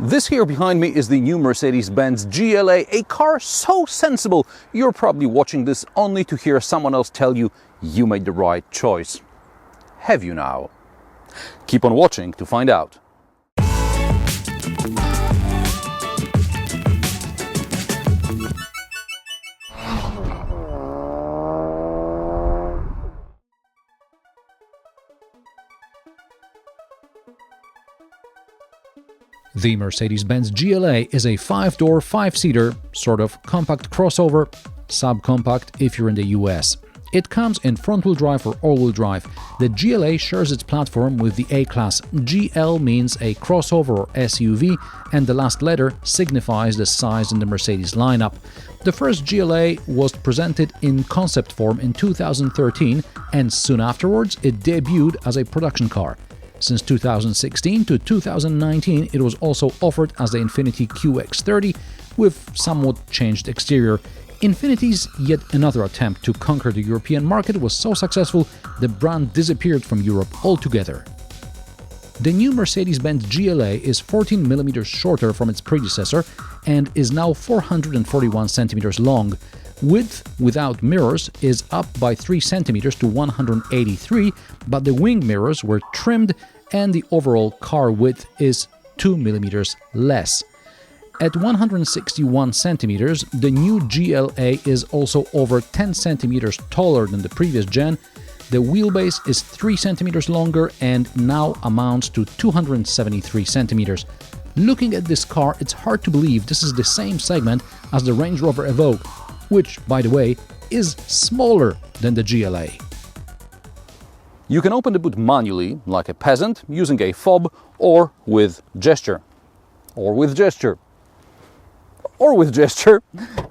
This here behind me is the new Mercedes-Benz GLA, a car so sensible you're probably watching this only to hear someone else tell you you made the right choice. Have you now? Keep on watching to find out. The Mercedes-Benz GLA is a 5-door, 5-seater, sort of compact crossover, subcompact if you're in the US. It comes in front-wheel drive or all-wheel drive. The GLA shares its platform with the A-Class. GL means a crossover or SUV, and the last letter signifies the size in the Mercedes lineup. The first GLA was presented in concept form in 2013, and soon afterwards it debuted as a production car. Since 2016 to 2019, it was also offered as the Infiniti QX30 with somewhat changed exterior. Infiniti's yet another attempt to conquer the European market was so successful, the brand disappeared from Europe altogether. The new Mercedes-Benz GLA is 14 mm shorter from its predecessor and is now 441 cm long. Width without mirrors is up by 3 cm to 183, but the wing mirrors were trimmed and the overall car width is 2 mm less. At 161 cm, the new GLA is also over 10 cm taller than the previous gen. The wheelbase is 3 cm longer and now amounts to 273 cm. Looking at this car, it's hard to believe this is the same segment as the Range Rover Evoque, which, by the way, is smaller than the GLA. You can open the boot manually, like a peasant, using a fob, or with gesture. Or with gesture. Or with gesture.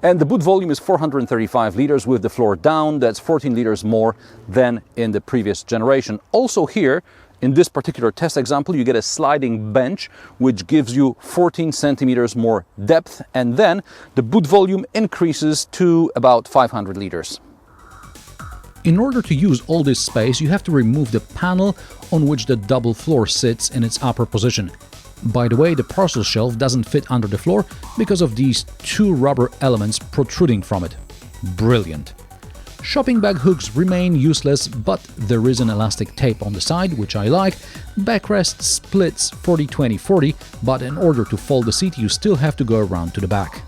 And the boot volume is 435 liters with the floor down. That's 14 liters more than in the previous generation. Also here, in this particular test example, you get a sliding bench, which gives you 14 centimeters more depth, and then the boot volume increases to about 500 liters. In order to use all this space, you have to remove the panel on which the double floor sits in its upper position. By the way, the parcel shelf doesn't fit under the floor because of these two rubber elements protruding from it. Brilliant! Shopping bag hooks remain useless, but there is an elastic tape on the side, which I like. Backrest splits 40-20-40, but in order to fold the seat, you still have to go around to the back.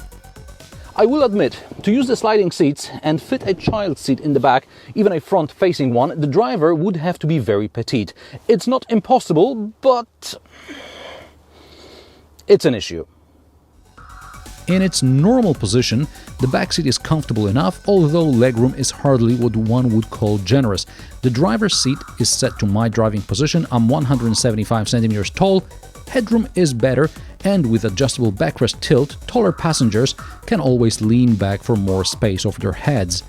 I will admit, to use the sliding seats and fit a child seat in the back, even a front-facing one, the driver would have to be very petite. It's not impossible, but it's an issue. In its normal position, the back seat is comfortable enough, although legroom is hardly what one would call generous. The driver's seat is set to my driving position. I'm 175 centimeters tall. Headroom is better, and with adjustable backrest tilt, taller passengers can always lean back for more space over their heads.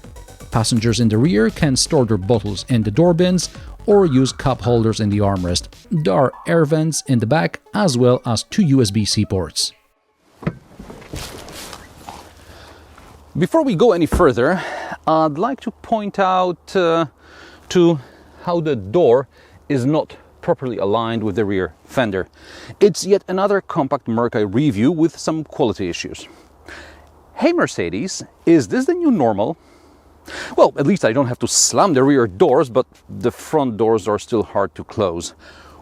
Passengers in the rear can store their bottles in the door bins or use cup holders in the armrest. There are air vents in the back, as well as 2 USB-C ports. Before we go any further, I'd like to point out to how the door is not properly aligned with the rear fender. It's yet another compact Merc I review with some quality issues. Hey Mercedes, is this the new normal? Well, at least I don't have to slam the rear doors, but the front doors are still hard to close.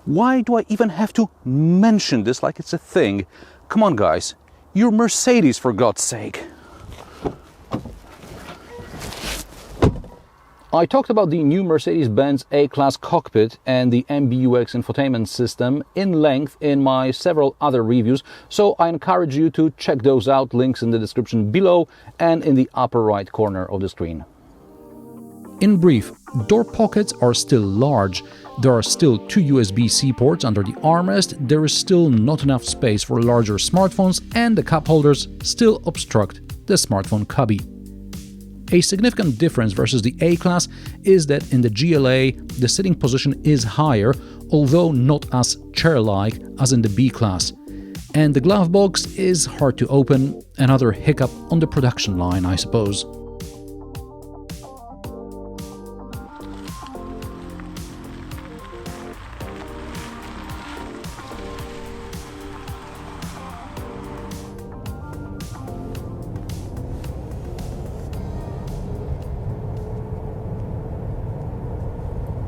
Why do I even have to mention this like it's a thing? Come on guys, you're Mercedes for God's sake. I talked about the new Mercedes-Benz A-Class cockpit and the MBUX infotainment system in length in my several other reviews, so I encourage you to check those out, links in the description below and in the upper right corner of the screen. In brief, door pockets are still large, there are still 2 USB-C ports under the armrest, there is still not enough space for larger smartphones, and the cup holders still obstruct the smartphone cubby. A significant difference versus the A-Class is that in the GLA, the sitting position is higher, although not as chair-like as in the B-Class. And the glove box is hard to open, another hiccup on the production line, I suppose.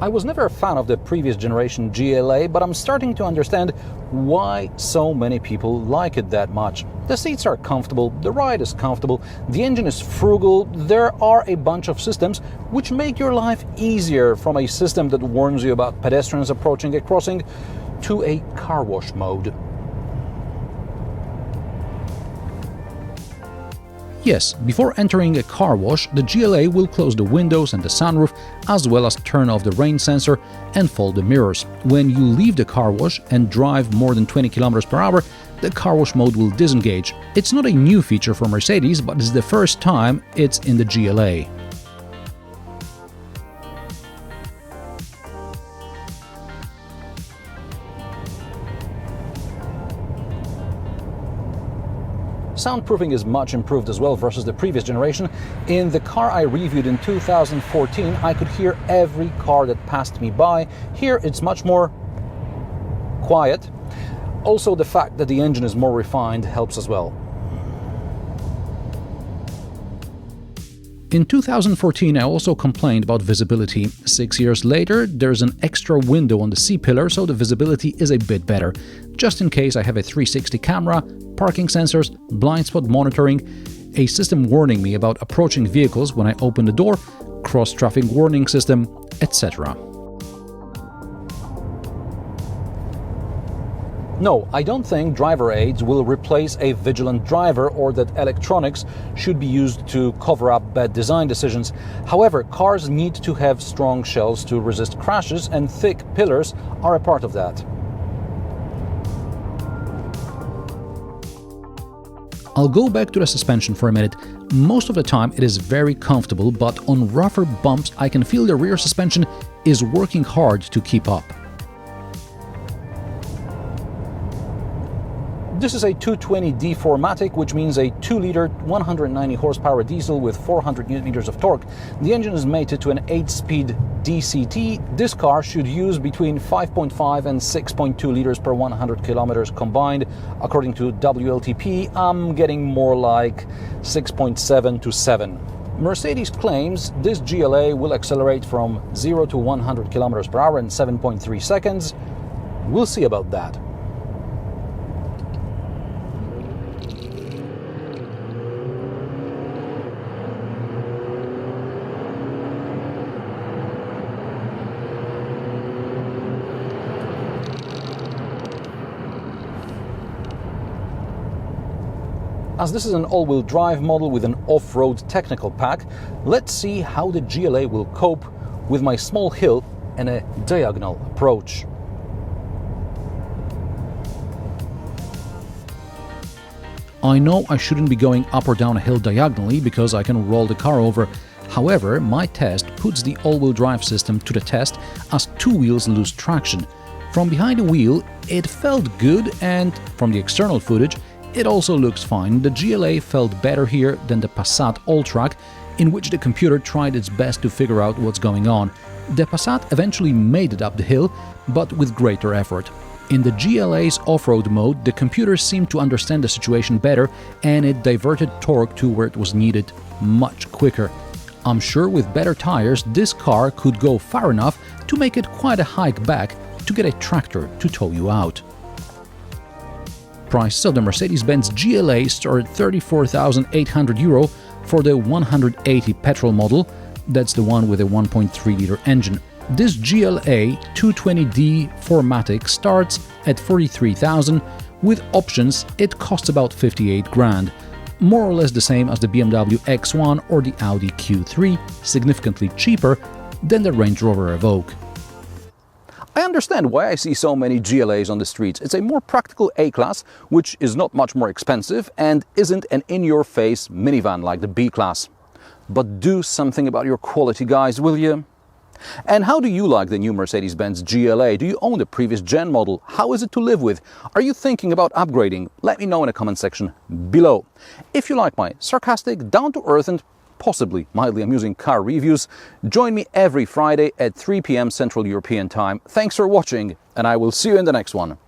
I was never a fan of the previous generation GLA, but I'm starting to understand why so many people like it that much. The seats are comfortable, the ride is comfortable, the engine is frugal, there are a bunch of systems which make your life easier, from a system that warns you about pedestrians approaching a crossing to a car wash mode. Yes, before entering a car wash, the GLA will close the windows and the sunroof, as well as turn off the rain sensor and fold the mirrors. When you leave the car wash and drive more than 20 km/h, the car wash mode will disengage. It's not a new feature for Mercedes, but it's the first time it's in the GLA. Soundproofing is much improved as well versus the previous generation. In the car I reviewed in 2014, I could hear every car that passed me by. Here it's much more quiet. Also, the fact that the engine is more refined helps as well. In 2014, I also complained about visibility. 6 years later, there's an extra window on the C-pillar, so the visibility is a bit better. Just in case, I have a 360 camera, parking sensors, blind spot monitoring, a system warning me about approaching vehicles when I open the door, cross-traffic warning system, etc. No, I don't think driver aids will replace a vigilant driver, or that electronics should be used to cover up bad design decisions. However, cars need to have strong shells to resist crashes, and thick pillars are a part of that. I'll go back to the suspension for a minute. Most of the time it is very comfortable, but on rougher bumps I can feel the rear suspension is working hard to keep up. This is a 220D 4MATIC, which means a 2-liter 190 horsepower diesel with 400 Nm of torque. The engine is mated to an 8-speed DCT. This car should use between 5.5 and 6.2 liters per 100 kilometers combined. According to WLTP, I'm getting more like 6.7 to 7. Mercedes claims this GLA will accelerate from 0 to 100 kilometers per hour in 7.3 seconds. We'll see about that. As this is an all-wheel drive model with an off-road technical pack, let's see how the GLA will cope with my small hill and a diagonal approach. I know I shouldn't be going up or down a hill diagonally because I can roll the car over. However, my test puts the all-wheel drive system to the test as two wheels lose traction. From behind the wheel, it felt good, and from the external footage, it also looks fine. The GLA felt better here than the Passat Alltrack, in which the computer tried its best to figure out what's going on. The Passat eventually made it up the hill, but with greater effort. In the GLA's off-road mode, the computer seemed to understand the situation better, and it diverted torque to where it was needed much quicker. I'm sure with better tires, this car could go far enough to make it quite a hike back to get a tractor to tow you out. Prices of the Mercedes-Benz GLA start at €34,800 for the 180 petrol model. That's the one with a 1.3-liter engine. This GLA 220D 4MATIC starts at $43,000. With options, it costs about $58,000. More or less the same as the BMW X1 or the Audi Q3, significantly cheaper than the Range Rover Evoque. I understand why I see so many GLAs on the streets. It's a more practical A-Class, which is not much more expensive and isn't an in-your-face minivan like the B-Class. But do something about your quality, guys, will you? And how do you like the new Mercedes-Benz GLA? Do you own the previous gen model? How is it to live with? Are you thinking about upgrading? Let me know in the comment section below. If you like my sarcastic, down-to-earth and possibly mildly amusing car reviews, join me every Friday at 3 p.m. Central European Time. Thanks for watching, and I will see you in the next one.